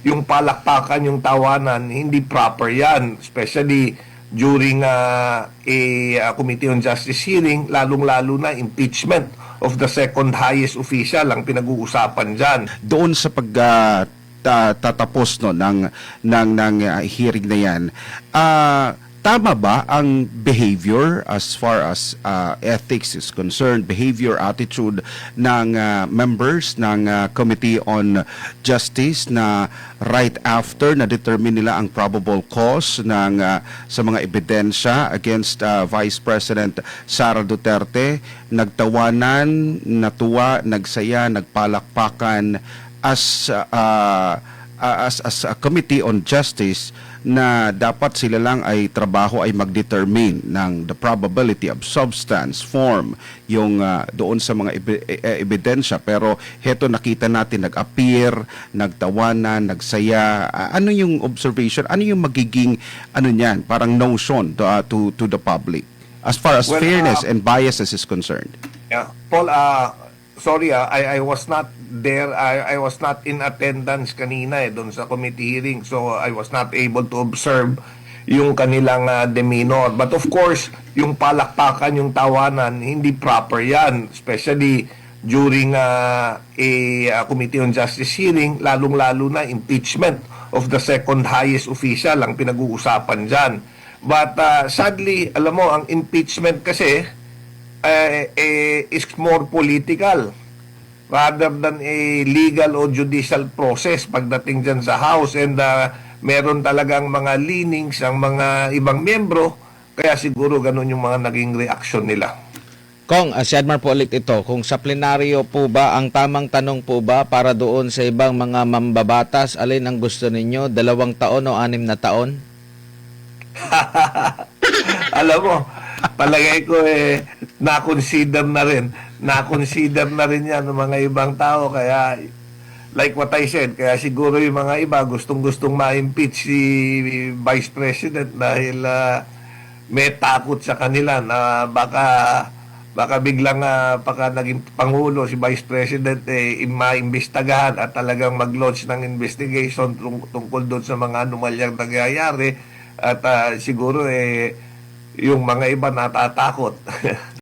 yung palakpakan, yung tawanan, hindi proper yan. Especially during Committee on Justice hearing, lalong-lalo na impeachment of the second highest official ang pinag-uusapan dyan. Doon sa tatapos no ng hearing na yan, tama ba ang behavior as far as ethics is concerned, behavior, attitude ng members ng Committee on Justice na right after na determine nila ang probable cause ng sa mga ebidensya against Vice President Sara Duterte, nagtawanan, natuwa, nagsaya, nagpalakpakan as a Committee on Justice na dapat sila lang ay trabaho ay mag-determine ng the probability of substance, form, yung doon sa mga ebidensya. Pero heto nakita natin, nag-appear, nagtawanan, nagsaya. Ano yung observation? Ano yung magiging niyan, parang notion to the public as far as fairness and biases is concerned? Yeah. Paul, sorry, I was not there. I was not in attendance kanina doon sa committee hearing. So I was not able to observe yung kanilang demeanor. But of course, yung palakpakan, yung tawanan, hindi proper yan. Especially during Committee on Justice hearing, lalong-lalo na impeachment of the second highest official ang pinag-uusapan dyan. But sadly, alam mo, ang impeachment kasi is more political rather than a legal o judicial process pagdating dyan sa House, and meron talagang mga leanings ang mga ibang membro, kaya siguro ganun yung mga naging reaction nila. Kong, si Edmar po ulit ito, kung sa plenaryo po ba, ang tamang tanong po ba para doon sa ibang mga mambabatas, alin ang gusto ninyo, 2 taon o 6 na taon? Alam mo, palagay ko na-consider na rin yan ng mga ibang tao, kaya like what I said, kaya siguro yung mga iba gustong-gustong ma-impeach si Vice President dahil may takot sa kanila na baka biglang pagka naging Pangulo si Vice President maimbestagahan at talagang mag-launch ng investigation tungkol doon sa mga anomalyang nangyayari, at siguro yung mga iba natatakot.